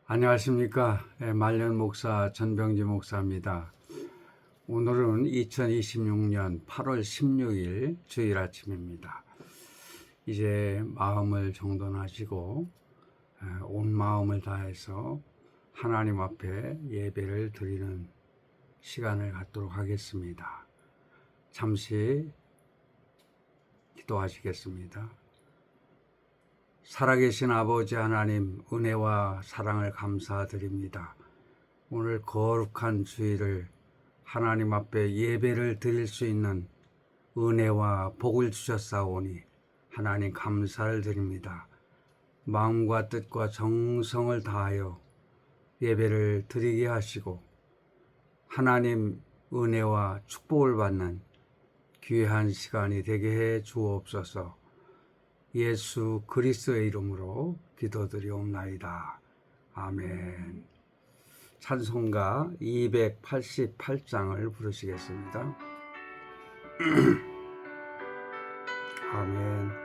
안녕하십니까. 말년 목사 전병지 목사입니다. 오늘은 2026년 8월 16일 주일 아침입니다. 이제 마음을 정돈하시고 온 마음을 다해서 하나님 앞에 예배를 드리는 시간을 갖도록 하겠습니다. 잠시 기도하시겠습니다. 살아계신 아버지 하나님, 은혜와 사랑을 감사드립니다. 오늘 거룩한 주일을 하나님 앞에 예배를 드릴 수 있는 은혜와 복을 주셨사오니 하나님 감사를 드립니다. 마음과 뜻과 정성을 다하여 예배를 드리게 하시고 하나님 은혜와 축복을 받는 귀한 시간이 되게 해 주옵소서. 예수 그리스도의 이름으로 기도드리옵나이다. 아멘. 찬송가 288장을 부르시겠습니다. 아멘.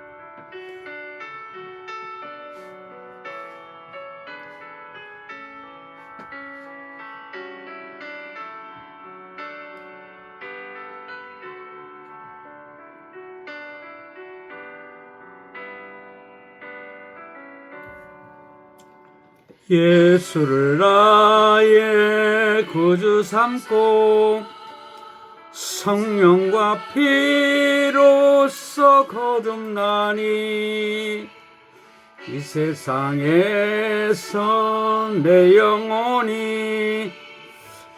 예수를 나의 구주 삼고 성령과 피로써 거듭나니 이 세상에서 내 영혼이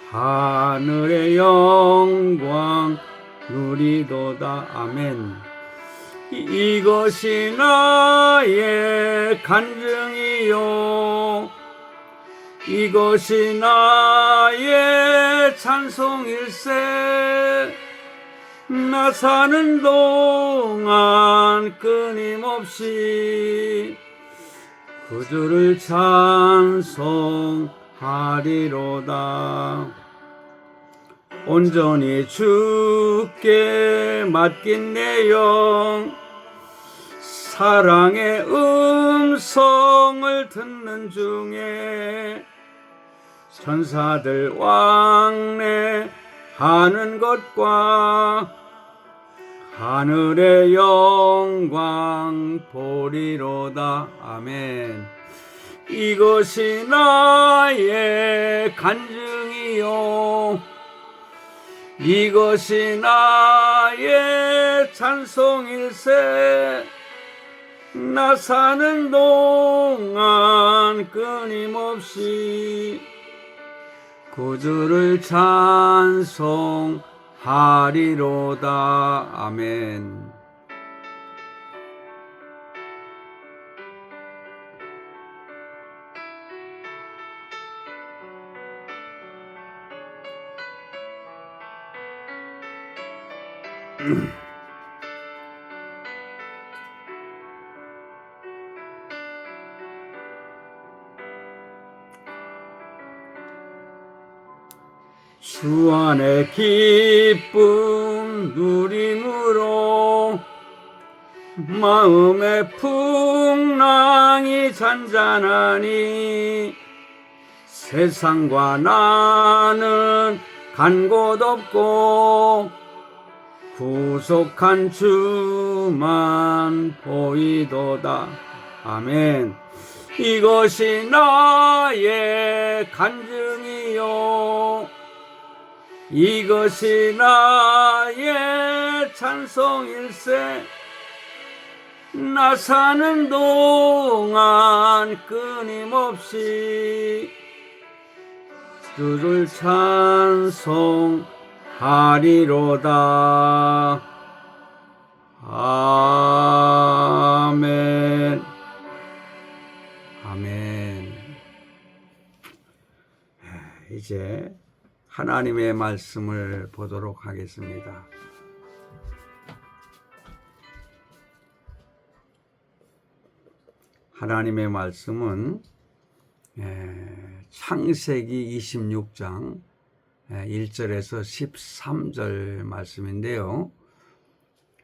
하늘의 영광 누리도다. 아멘. 이것이 나의 간증이요 이것이 나의 찬송일세. 나 사는 동안 끊임없이 구주를 찬송하리로다. 온전히 주께 맡긴 내 영 사랑의 음성을 듣는 중에 천사들 왕래하는 것과 하늘의 영광 보리로다. 아멘. 이것이 나의 간증이요 이것이 나의 찬송일세. 나 사는 동안 끊임없이 구주를 찬송하리로다. 아멘. 주 안에 기쁨 누림으로 마음의 풍랑이 잔잔하니 세상과 나는 간 곳 없고 구속한 주만 보이도다. 아멘. 이것이 나의 간증이요 이것이 나의 찬송일세. 나 사는 동안 끊임없이 주를 찬송하리로다. 아멘. 아멘. 이제 하나님의 말씀을 보도록 하겠습니다. 하나님의 말씀은 창세기 26장 1절에서 13절 말씀인데요.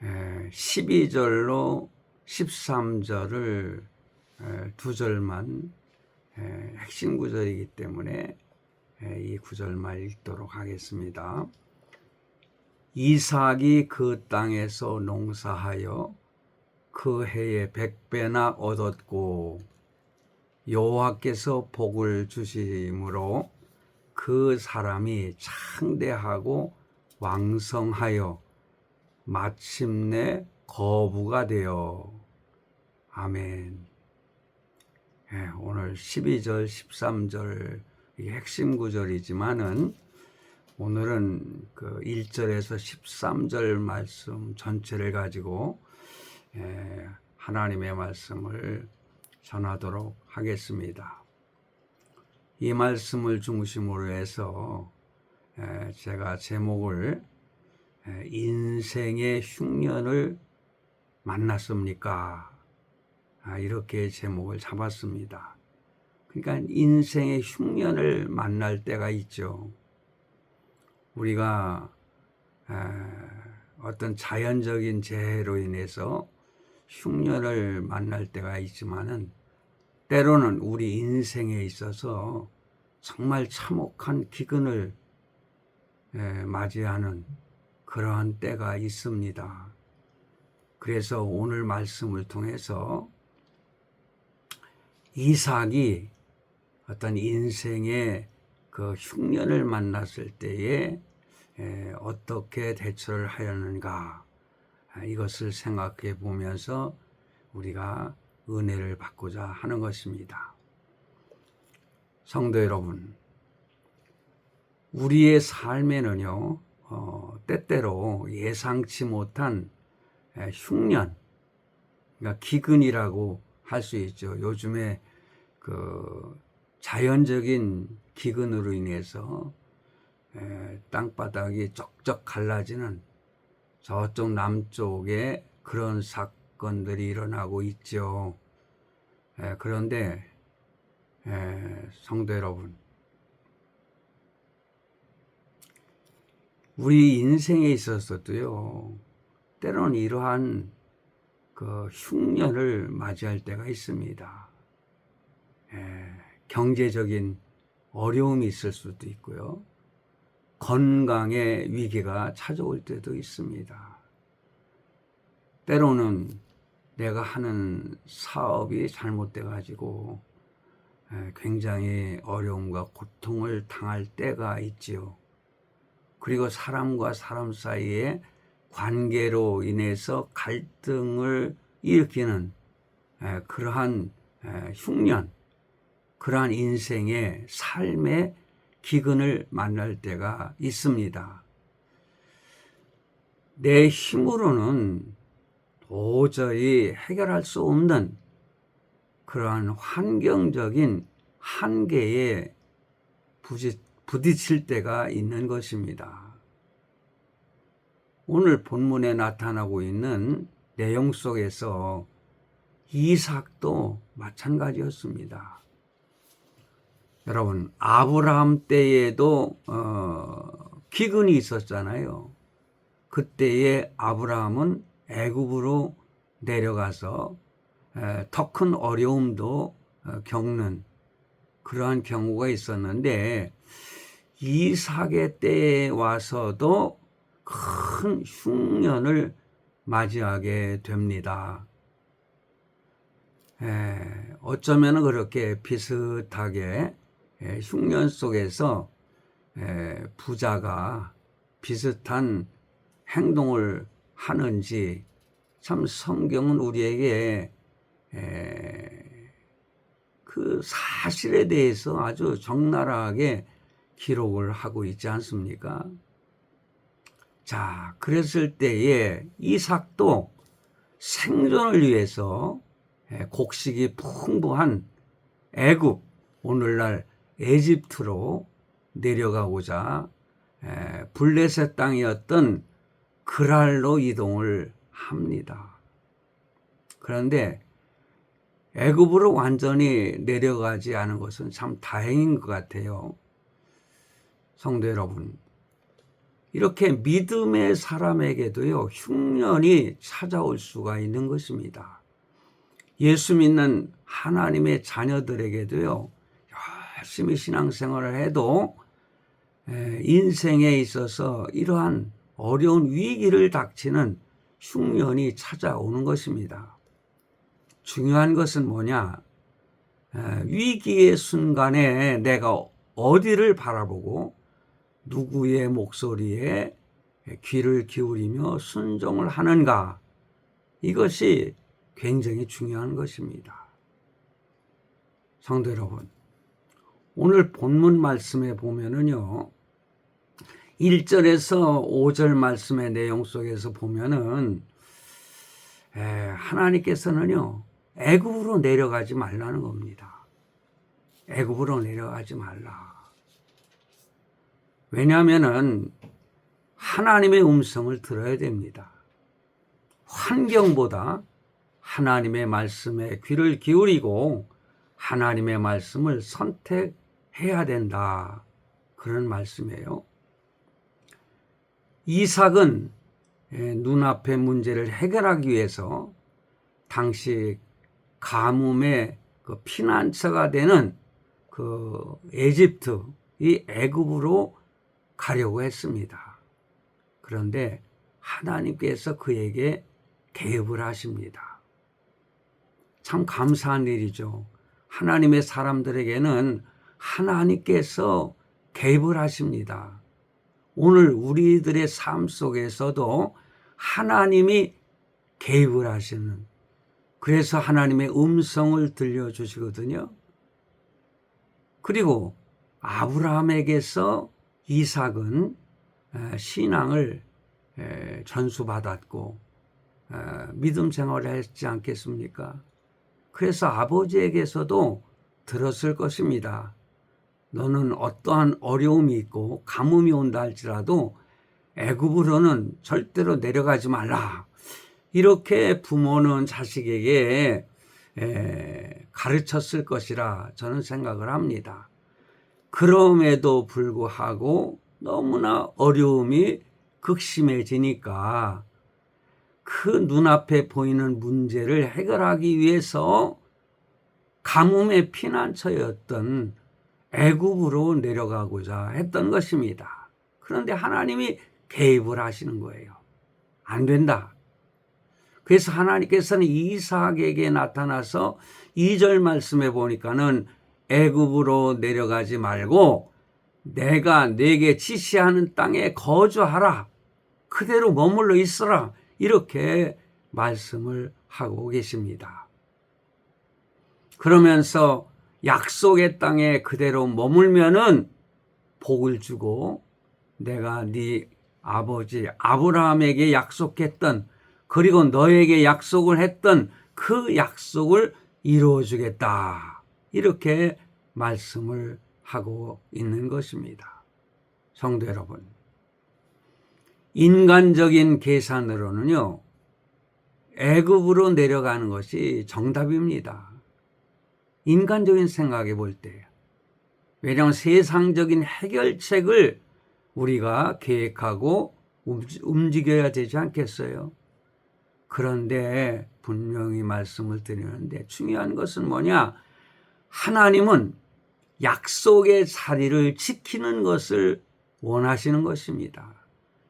12절로 13절을 두 절만 핵심 구절이기 때문에 이 구절만 읽도록 하겠습니다. 이삭이 그 땅에서 농사하여 그 해에 100배나 얻었고 여호와께서 복을 주심으로 그 사람이 창대하고 왕성하여 마침내 거부가 되어. 아멘. 오늘 12절, 13절 이게 핵심 구절이지만은 오늘은 그 1절에서 13절 말씀 전체를 가지고 하나님의 말씀을 전하도록 하겠습니다. 이 말씀을 중심으로 해서 제가 제목을 인생의 흉년을 만났습니까? 이렇게 제목을 잡았습니다. 그러니까 인생의 흉년을 만날 때가 있죠. 우리가 어떤 자연적인 재해로 인해서 흉년을 만날 때가 있지만은 때로는 우리 인생에 있어서 정말 참혹한 기근을 맞이하는 그러한 때가 있습니다. 그래서 오늘 말씀을 통해서 이삭이 어떤 인생의 그 흉년을 만났을 때에 어떻게 대처를 하였는가, 이것을 생각해 보면서 우리가 은혜를 받고자 하는 것입니다. 성도 여러분, 우리의 삶에는요, 때때로 예상치 못한 흉년, 그러니까 기근이라고 할 수 있죠. 요즘에 그 자연적인 기근으로 인해서 땅바닥이 쩍쩍 갈라지는 저쪽 남쪽에 그런 사건들이 일어나고 있죠. 그런데 성도 여러분, 우리 인생에 있어서도요, 때로는 이러한 그 흉년을 맞이할 때가 있습니다. 경제적인 어려움이 있을 수도 있고요. 건강의 위기가 찾아올 때도 있습니다. 때로는 내가 하는 사업이 잘못돼 가지고 굉장히 어려움과 고통을 당할 때가 있지요. 그리고 사람과 사람 사이에 관계로 인해서 갈등을 일으키는 그러한 흉년, 그러한 인생의 삶의 기근을 만날 때가 있습니다. 내 힘으로는 도저히 해결할 수 없는 그러한 환경적인 한계에 부딪힐 때가 있는 것입니다. 오늘 본문에 나타나고 있는 내용 속에서 이삭도 마찬가지였습니다. 여러분, 아브라함 때에도 기근이 있었잖아요. 그때에 아브라함은 애굽으로 내려가서 더 큰 어려움도 겪는 그러한 경우가 있었는데, 이삭의 때에 와서도 큰 흉년을 맞이하게 됩니다. 어쩌면 그렇게 비슷하게 흉년 속에서 부자가 비슷한 행동을 하는지 참 성경은 우리에게 그 사실에 대해서 아주 적나라하게 기록을 하고 있지 않습니까? 자, 그랬을 때에 이삭도 생존을 위해서 곡식이 풍부한 애굽, 오늘날 에집트로 내려가고자 블레셋 땅이었던 그랄로 이동을 합니다. 그런데 애굽으로 완전히 내려가지 않은 것은 참 다행인 것 같아요. 성도 여러분, 이렇게 믿음의 사람에게도요, 흉년이 찾아올 수가 있는 것입니다. 예수 믿는 하나님의 자녀들에게도요, 열심히 신앙생활을 해도 인생에 있어서 이러한 어려운 위기를 닥치는 흉년이 찾아오는 것입니다. 중요한 것은 뭐냐? 위기의 순간에 내가 어디를 바라보고 누구의 목소리에 귀를 기울이며 순종을 하는가? 이것이 굉장히 중요한 것입니다. 성도 여러분, 오늘 본문 말씀에 보면은요, 1절에서 5절 말씀의 내용 속에서 보면은 하나님께서는요, 애굽으로 내려가지 말라는 겁니다. 애굽으로 내려가지 말라. 왜냐하면은 하나님의 음성을 들어야 됩니다. 환경보다 하나님의 말씀에 귀를 기울이고 하나님의 말씀을 선택해야 된다. 그런 말씀이에요. 이삭은 눈앞의 문제를 해결하기 위해서 당시 가뭄의 그 피난처가 되는 그 에집트, 이 애굽으로 가려고 했습니다. 그런데 하나님께서 그에게 개입을 하십니다. 참 감사한 일이죠. 하나님의 사람들에게는 하나님께서 개입을 하십니다. 오늘 우리들의 삶 속에서도 하나님이 개입을 하시는, 그래서 하나님의 음성을 들려주시거든요. 그리고 아브라함에게서 이삭은 신앙을 전수받았고 믿음 생활을 했지 않겠습니까? 그래서 아버지에게서도 들었을 것입니다. 너는 어떠한 어려움이 있고 가뭄이 온다 할지라도 애굽으로는 절대로 내려가지 말라. 이렇게 부모는 자식에게 가르쳤을 것이라 저는 생각을 합니다. 그럼에도 불구하고 너무나 어려움이 극심해지니까 그 눈앞에 보이는 문제를 해결하기 위해서 가뭄의 피난처였던 애굽으로 내려가고자 했던 것입니다. 그런데 하나님이 개입을 하시는 거예요. 안 된다. 그래서 하나님께서는 이삭에게 나타나서 2절 말씀에 보니까는 애굽으로 내려가지 말고 내가 네게 지시하는 땅에 거주하라. 그대로 머물러 있어라. 이렇게 말씀을 하고 계십니다. 그러면서 약속의 땅에 그대로 머물면은 복을 주고 내가 네 아버지 아브라함에게 약속했던, 그리고 너에게 약속을 했던 그 약속을 이루어 주겠다. 이렇게 말씀을 하고 있는 것입니다. 성도 여러분, 인간적인 계산으로는요, 애굽으로 내려가는 것이 정답입니다. 인간적인 생각해 볼 때. 왜냐하면 세상적인 해결책을 우리가 계획하고 움직여야 되지 않겠어요? 그런데 분명히 말씀을 드리는데 중요한 것은 뭐냐? 하나님은 약속의 자리를 지키는 것을 원하시는 것입니다.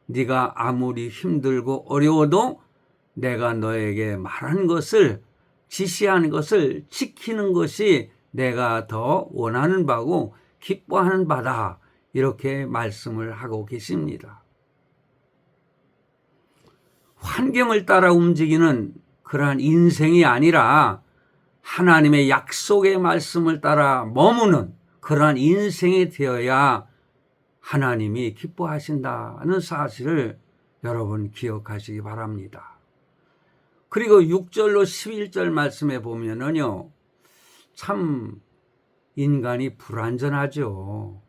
네가 아무리 힘들고 어려워도 내가 너에게 말한 것을, 지시하는 것을 지키는 것이 내가 더 원하는 바고 기뻐하는 바다. 이렇게 말씀을 하고 계십니다. 환경을 따라 움직이는 그러한 인생이 아니라 하나님의 약속의 말씀을 따라 머무는 그러한 인생이 되어야 하나님이 기뻐하신다는 사실을 여러분 기억하시기 바랍니다. 그리고 6절로 11절 말씀에 보면은요, 참 인간이 불완전하죠.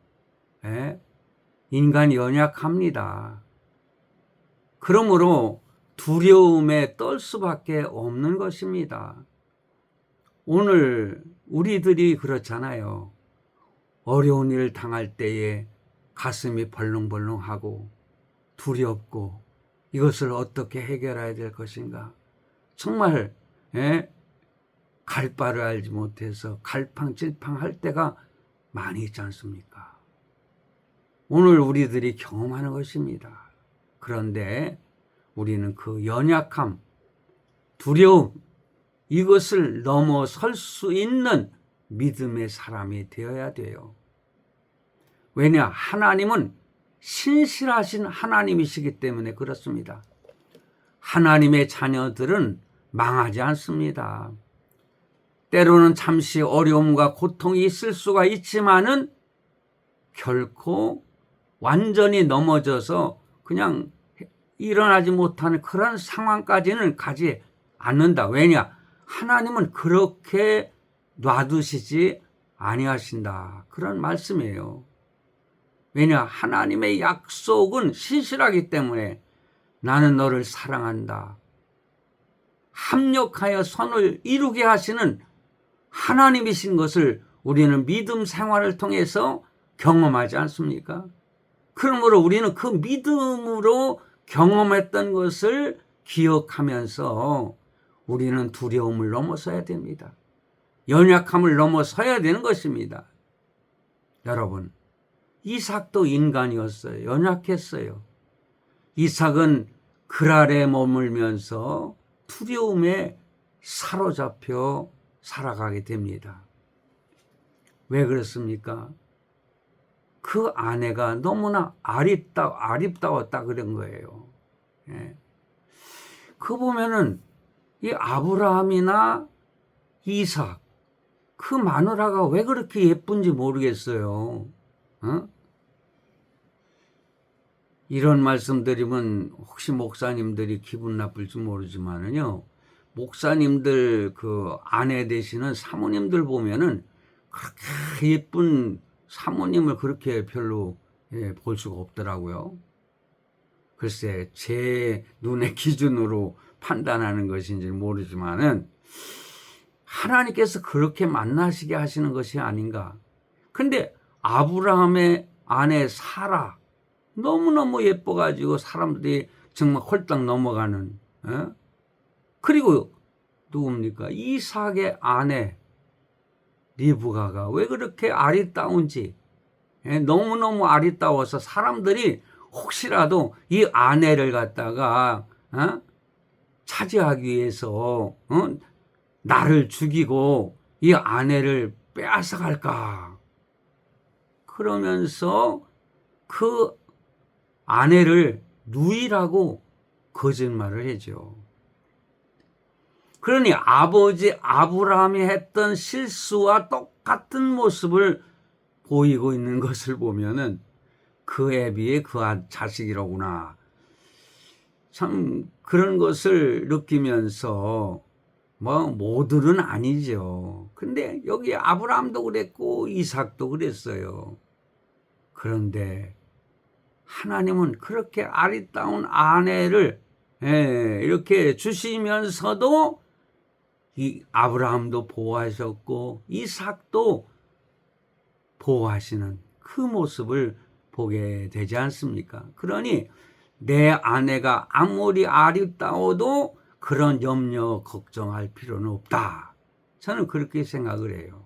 인간이 연약합니다. 그러므로 두려움에 떨 수밖에 없는 것입니다. 오늘 우리들이 그렇잖아요. 어려운 일을 당할 때에 가슴이 벌렁벌렁하고 두렵고 이것을 어떻게 해결해야 될 것인가. 정말 갈 바를 알지 못해서 갈팡질팡할 때가 많이 있지 않습니까? 오늘 우리들이 경험하는 것입니다. 그런데 우리는 그 연약함, 두려움, 이것을 넘어설 수 있는 믿음의 사람이 되어야 돼요. 왜냐? 하나님은 신실하신 하나님이시기 때문에 그렇습니다. 하나님의 자녀들은 망하지 않습니다. 때로는 잠시 어려움과 고통이 있을 수가 있지만은 결코 완전히 넘어져서 그냥 일어나지 못하는 그런 상황까지는 가지 않는다. 왜냐? 하나님은 그렇게 놔두시지 아니하신다. 그런 말씀이에요. 왜냐? 하나님의 약속은 신실하기 때문에 나는 너를 사랑한다. 합력하여 선을 이루게 하시는 하나님이신 것을 우리는 믿음 생활을 통해서 경험하지 않습니까? 그러므로 우리는 그 믿음으로 경험했던 것을 기억하면서 우리는 두려움을 넘어서야 됩니다. 연약함을 넘어서야 되는 것입니다. 여러분, 이삭도 인간이었어요. 연약했어요. 이삭은 글 아래 머물면서 두려움에 사로잡혀 살아가게 됩니다. 왜 그렇습니까? 그 아내가 너무나 아립다웠다 그런 거예요. 예. 그 보면은 이 아브라함이나 이삭, 그 마누라가 왜 그렇게 예쁜지 모르겠어요. 어? 이런 말씀 드리면 혹시 목사님들이 기분 나쁠지 모르지만은요, 목사님들 그 아내 되시는 사모님들 보면은 그렇게 예쁜 사모님을 그렇게 별로 볼 수가 없더라고요. 글쎄, 제 눈의 기준으로 판단하는 것인지 모르지만은 하나님께서 그렇게 만나시게 하시는 것이 아닌가. 근데 아브라함의 아내 사라, 너무너무 예뻐가지고 사람들이 정말 홀딱 넘어가는. 그리고 누굽니까? 이삭의 아내 리브가가 왜 그렇게 아리따운지, 너무너무 아리따워서 사람들이 혹시라도 이 아내를 갖다가 차지하기 위해서 나를 죽이고 이 아내를 빼앗아갈까, 그러면서 그 아내를 누이라고 거짓말을 해죠. 그러니 아버지 아브라함이 했던 실수와 똑같은 모습을 보이고 있는 것을 보면은 그에 비해 그 자식이로구나. 참 그런 것을 느끼면서 모두는 아니죠. 근데 여기 아브라함도 그랬고 이삭도 그랬어요. 그런데 하나님은 그렇게 아리따운 아내를 이렇게 주시면서도 이 아브라함도 보호하셨고 이삭도 보호하시는 그 모습을 보게 되지 않습니까? 그러니 내 아내가 아무리 아리따워도 그런 염려 걱정할 필요는 없다. 저는 그렇게 생각을 해요.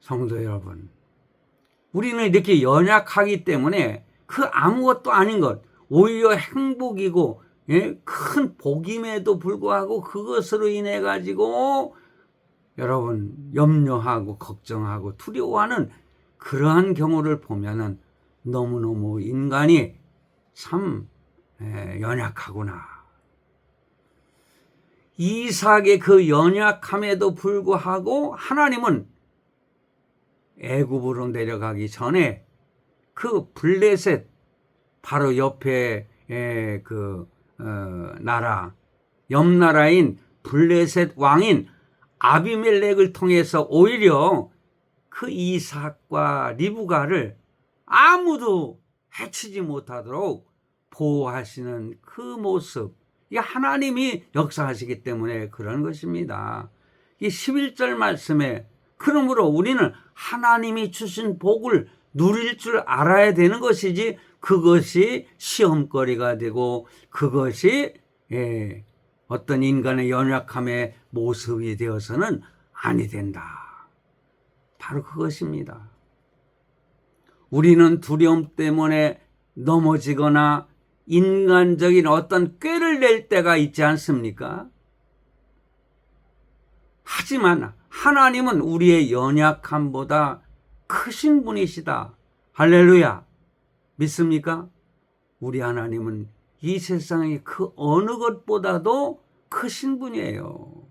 성도 여러분, 우리는 이렇게 연약하기 때문에 그 아무것도 아닌 것, 오히려 행복이고 큰 복임에도 불구하고 그것으로 인해 가지고 여러분 염려하고 걱정하고 두려워하는 그러한 경우를 보면은 너무너무 인간이 참 연약하구나. 이삭의 그 연약함에도 불구하고 하나님은 애굽으로 내려가기 전에 그 블레셋 바로 옆에 나라, 옆 나라인 블레셋 왕인 아비멜렉을 통해서 오히려 그 이삭과 리브가를 아무도 해치지 못하도록 보호하시는 그 모습, 이게 하나님이 역사하시기 때문에 그런 것입니다. 이 11절 말씀에 그러므로 우리는 하나님이 주신 복을 누릴 줄 알아야 되는 것이지 그것이 시험거리가 되고 그것이 어떤 인간의 연약함의 모습이 되어서는 아니 된다. 바로 그것입니다. 우리는 두려움 때문에 넘어지거나 인간적인 어떤 꾀를 낼 때가 있지 않습니까? 하지만 하나님은 우리의 연약함보다 크신 분이시다. 할렐루야. 믿습니까? 우리 하나님은 이 세상의 그 어느 것보다도 크신 분이에요.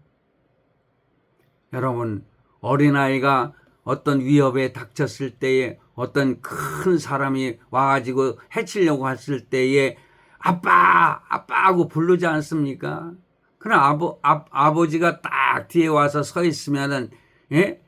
여러분, 어린아이가 어떤 위협에 닥쳤을 때에 어떤 큰 사람이 와가지고 해치려고 했을 때에 아빠, 아빠 하고 부르지 않습니까? 그럼 아버지가 딱 뒤에 와서 서 있으면은, 예?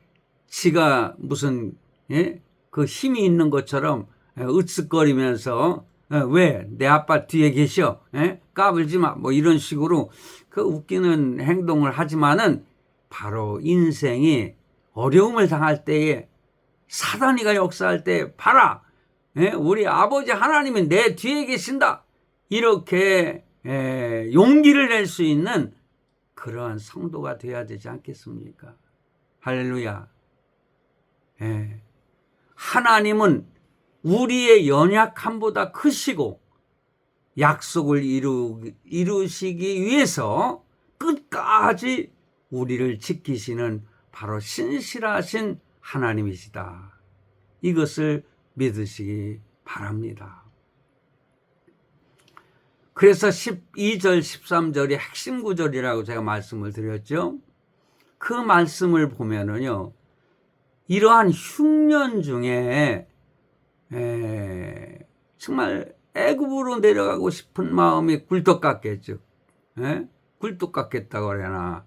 지가 무슨, 예? 그 힘이 있는 것처럼 으쓱거리면서, 왜? 내 아빠 뒤에 계셔? 예? 까불지 마. 뭐 이런 식으로 그 웃기는 행동을 하지만은 바로 인생이 어려움을 당할 때에 사단이가 역사할 때 봐라. 예? 우리 아버지 하나님은 내 뒤에 계신다. 이렇게 용기를 낼 수 있는 그러한 성도가 되어야 되지 않겠습니까? 할렐루야. 예. 하나님은 우리의 연약함보다 크시고 약속을 이루시기 위해서 끝까지 우리를 지키시는 바로 신실하신 하나님이시다. 이것을 믿으시기 바랍니다. 그래서 12절, 13절이 핵심 구절이라고 제가 말씀을 드렸죠. 그 말씀을 보면은요, 이러한 흉년 중에 정말 애굽으로 내려가고 싶은 마음이 굴뚝 같겠죠. 굴뚝 같겠다고 그러나,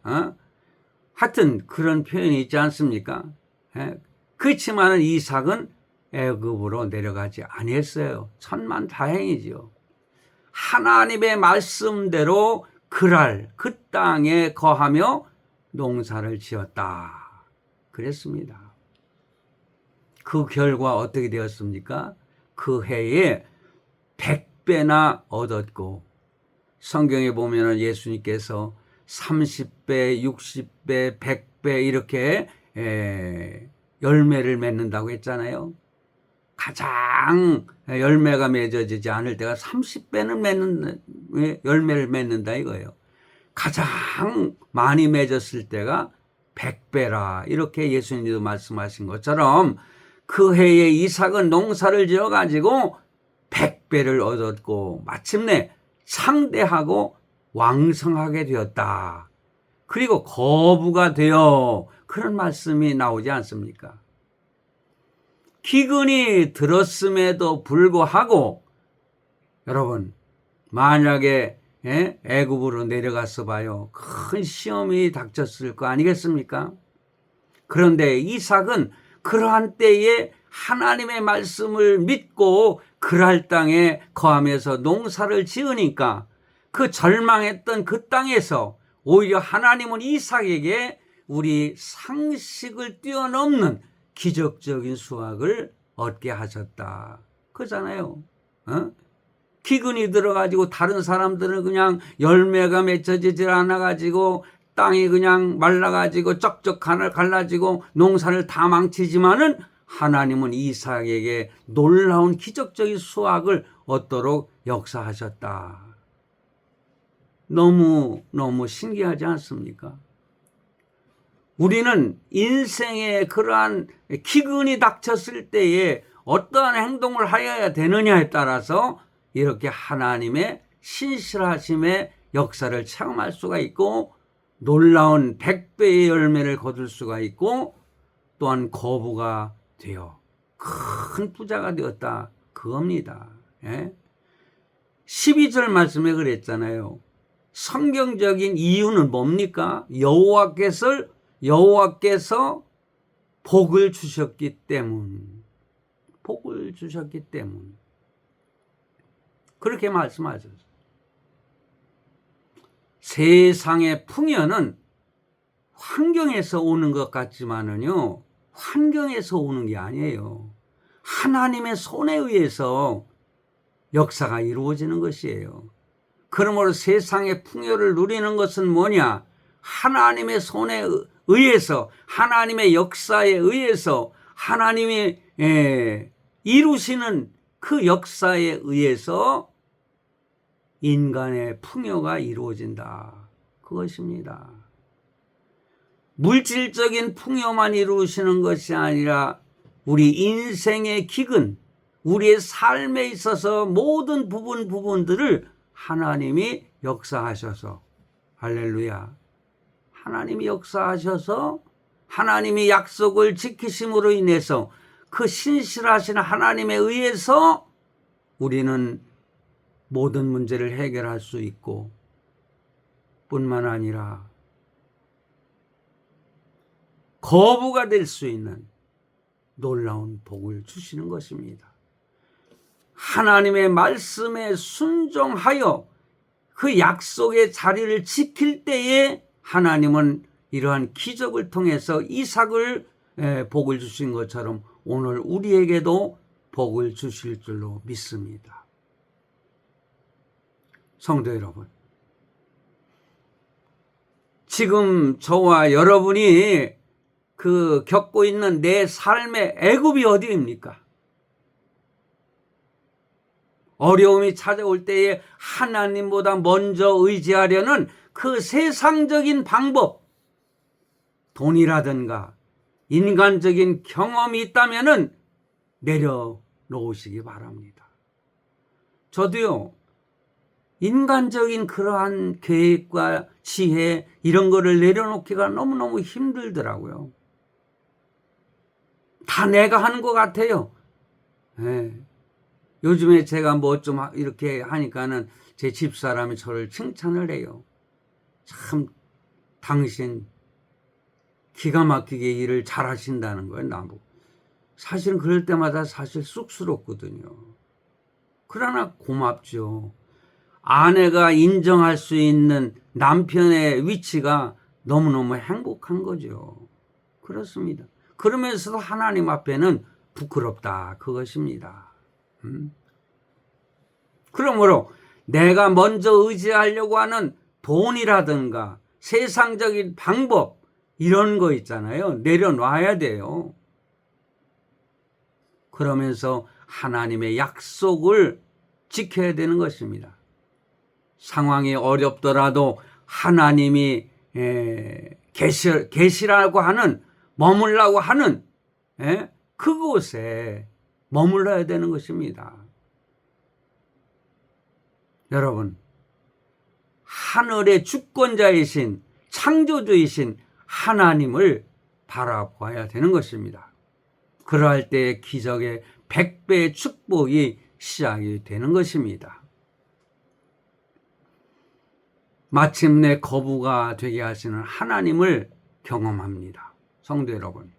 하여튼 그런 표현이 있지 않습니까? 그렇지만 이삭은 애굽으로 내려가지 아니했어요. 천만다행이죠. 하나님의 말씀대로 그랄 그 땅에 거하며 농사를 지었다. 그랬습니다. 그 결과 어떻게 되었습니까? 그 해에 100배나 얻었고, 성경에 보면 예수님께서 30배, 60배, 100배 이렇게 열매를 맺는다고 했잖아요. 가장 열매가 맺어지지 않을 때가 30배는 열매를 맺는다 이거예요. 가장 많이 맺었을 때가 100배라 이렇게 예수님도 말씀하신 것처럼 그 해에 이삭은 농사를 지어가지고 100배를 얻었고 마침내 창대하고 왕성하게 되었다. 그리고 거부가 되어 그런 말씀이 나오지 않습니까? 기근이 들었음에도 불구하고 여러분 만약에 애굽으로 내려가서 봐요. 큰 시험이 닥쳤을 거 아니겠습니까? 그런데 이삭은 그러한 때에 하나님의 말씀을 믿고 그랄 땅에 거하면서 농사를 지으니까 그 절망했던 그 땅에서 오히려 하나님은 이삭에게 우리 상식을 뛰어넘는 기적적인 수확을 얻게 하셨다. 그잖아요. 기근이 들어가지고 다른 사람들은 그냥 열매가 맺혀지질 않아가지고 땅이 그냥 말라가지고 쩍쩍 갈라지고 농사를 다 망치지만은 하나님은 이삭에게 놀라운 기적적인 수확을 얻도록 역사하셨다. 너무 신기하지 않습니까? 우리는 인생에 그러한 기근이 닥쳤을 때에 어떠한 행동을 하여야 되느냐에 따라서 이렇게 하나님의 신실하심의 역사를 체험할 수가 있고 놀라운 100배의 열매를 거둘 수가 있고 또한 거부가 되어 큰 부자가 되었다. 그겁니다. 12절 말씀에 그랬잖아요. 성경적인 이유는 뭡니까? 여호와께서 복을 주셨기 때문. 복을 주셨기 때문. 그렇게 말씀하셨어요. 세상의 풍요는 환경에서 오는 것 같지만은요, 환경에서 오는 게 아니에요. 하나님의 손에 의해서 역사가 이루어지는 것이에요. 그러므로 세상의 풍요를 누리는 것은 뭐냐? 하나님의 손에 의해서, 하나님의 역사에 의해서, 하나님이 이루시는 그 역사에 의해서 인간의 풍요가 이루어진다. 그것입니다. 물질적인 풍요만 이루시는 것이 아니라 우리 인생의 기근, 우리의 삶에 있어서 모든 부분들을 하나님이 역사하셔서, 할렐루야, 하나님이 역사하셔서 하나님이 약속을 지키심으로 인해서 그 신실하신 하나님에 의해서 우리는 모든 문제를 해결할 수 있고, 뿐만 아니라 거부가 될 수 있는 놀라운 복을 주시는 것입니다. 하나님의 말씀에 순종하여 그 약속의 자리를 지킬 때에 하나님은 이러한 기적을 통해서 이삭을 복을 주신 것처럼 오늘 우리에게도 복을 주실 줄로 믿습니다. 성도 여러분, 지금 저와 여러분이 겪고 있는 내 삶의 애굽이 어디입니까? 어려움이 찾아올 때에 하나님보다 먼저 의지하려는 그 세상적인 방법, 돈이라든가 인간적인 경험이 있다면 내려놓으시기 바랍니다. 저도요, 인간적인 그러한 계획과 지혜, 이런 거를 내려놓기가 너무너무 힘들더라고요. 다 내가 하는 것 같아요. 요즘에 제가 뭐 좀 이렇게 하니까는 제 집사람이 저를 칭찬을 해요. 참, 당신 기가 막히게 일을 잘 하신다는 거예요, 나보고. 사실은 그럴 때마다 사실 쑥스럽거든요. 그러나 고맙죠. 아내가 인정할 수 있는 남편의 위치가 너무너무 행복한 거죠. 그렇습니다. 그러면서도 하나님 앞에는 부끄럽다, 그것입니다. 그러므로 내가 먼저 의지하려고 하는 돈이라든가 세상적인 방법, 이런 거 있잖아요. 내려놔야 돼요. 그러면서 하나님의 약속을 지켜야 되는 것입니다. 상황이 어렵더라도 하나님이 계시라고 하는, 머물라고 하는 그곳에 머물러야 되는 것입니다. 여러분, 하늘의 주권자이신, 창조주이신 하나님을 바라봐야 되는 것입니다. 그러할 때 기적의 100배의 축복이 시작이 되는 것입니다. 마침내 거부가 되게 하시는 하나님을 경험합니다. 성도 여러분,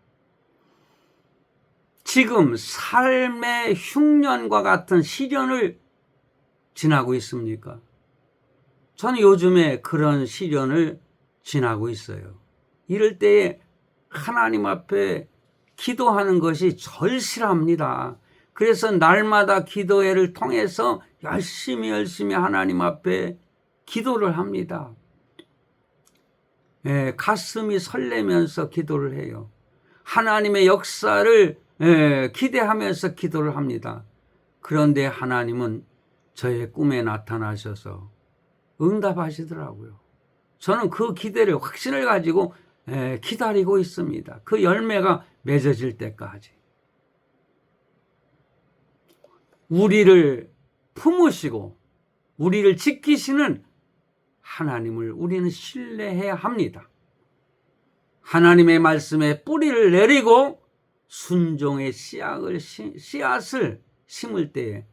지금 삶의 흉년과 같은 시련을 지나고 있습니까? 저는 요즘에 그런 시련을 지나고 있어요. 이럴 때에 하나님 앞에 기도하는 것이 절실합니다. 그래서 날마다 기도회를 통해서 열심히 하나님 앞에 기도를 합니다. 가슴이 설레면서 기도를 해요. 하나님의 역사를 기대하면서 기도를 합니다. 그런데 하나님은 저의 꿈에 나타나셔서 응답하시더라고요. 저는 그 기대를, 확신을 가지고 기다리고 있습니다. 그 열매가 맺어질 때까지. 우리를 품으시고 우리를 지키시는 하나님을 우리는 신뢰해야 합니다. 하나님의 말씀에 뿌리를 내리고 순종의 씨앗을 심을 때에,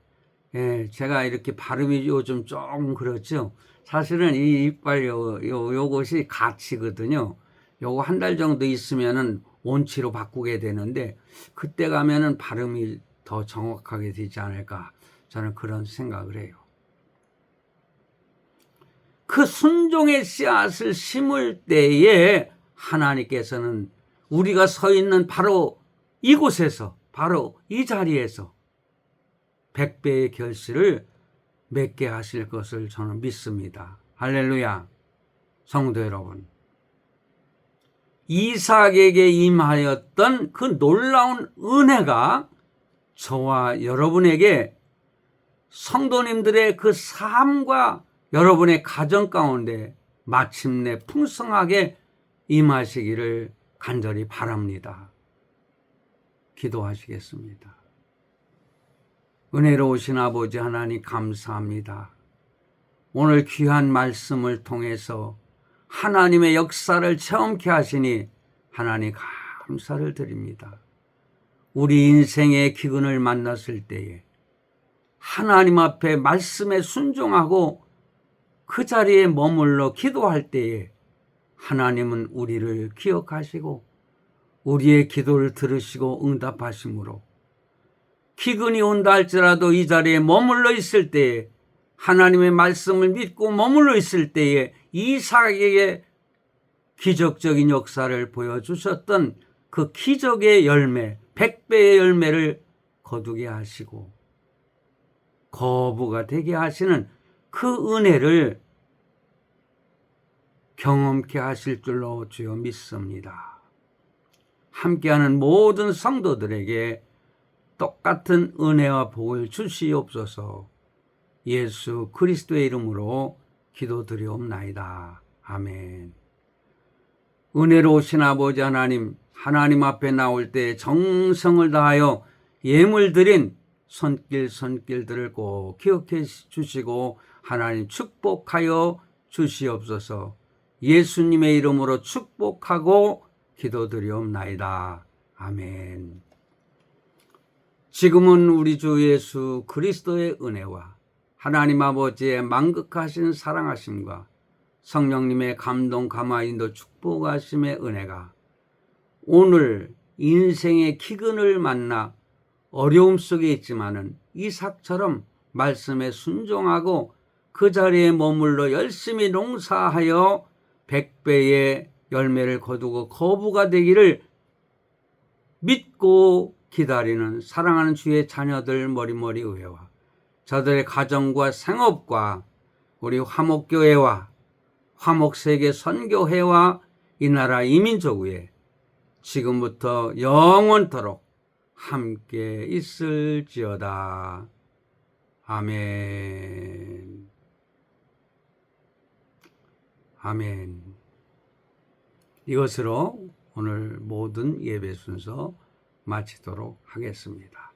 제가 이렇게 발음이 요즘 조금 그렇죠. 사실은 이 이빨 요것이 가치거든요. 요거 한 달 정도 있으면은 온치로 바꾸게 되는데, 그때 가면은 발음이 더 정확하게 되지 않을까, 저는 그런 생각을 해요. 그 순종의 씨앗을 심을 때에 하나님께서는 우리가 서 있는 바로 이곳에서, 바로 이 자리에서 100배의 결실을 맺게 하실 것을 저는 믿습니다. 할렐루야. 성도 여러분, 이삭에게 임하였던 그 놀라운 은혜가 저와 여러분에게 성도님들의 그 삶과 여러분의 가정 가운데 마침내 풍성하게 임하시기를 간절히 바랍니다. 기도하시겠습니다. 은혜로우신 아버지 하나님 감사합니다. 오늘 귀한 말씀을 통해서 하나님의 역사를 체험케 하시니 하나님 감사를 드립니다. 우리 인생의 기근을 만났을 때에 하나님 앞에 말씀에 순종하고 그 자리에 머물러 기도할 때에 하나님은 우리를 기억하시고 우리의 기도를 들으시고 응답하시므로 기근이 온다 할지라도 이 자리에 머물러 있을 때에 하나님의 말씀을 믿고 머물러 있을 때에 이삭에게 기적적인 역사를 보여주셨던 그 기적의 열매, 100배의 열매를 거두게 하시고 거부가 되게 하시는 그 은혜를 경험케 하실 줄로 주여 믿습니다. 함께하는 모든 성도들에게 똑같은 은혜와 복을 주시옵소서. 예수 그리스도의 이름으로 기도드리옵나이다. 아멘. 은혜로우신 아버지 하나님, 하나님 앞에 나올 때 정성을 다하여 예물 드린 손길들을 꼭 기억해 주시고 하나님 축복하여 주시옵소서. 예수님의 이름으로 축복하고 기도드리옵나이다. 아멘. 지금은 우리 주 예수 그리스도의 은혜와 하나님 아버지의 만극하신 사랑하심과 성령님의 감동 감화 인도 축복하심의 은혜가 오늘 인생의 기근을 만나 어려움 속에 있지만은 이삭처럼 말씀에 순종하고 그 자리에 머물러 열심히 농사하여 100배의 열매를 거두고 거부가 되기를 믿고 기다리는 사랑하는 주의 자녀들 머리머리 의회와 저들의 가정과 생업과 우리 화목교회와 화목세계 선교회와 이 나라 이민족 위에 지금부터 영원토록 함께 있을지어다. 아멘. 아멘. 이것으로 오늘 모든 예배 순서 마치도록 하겠습니다.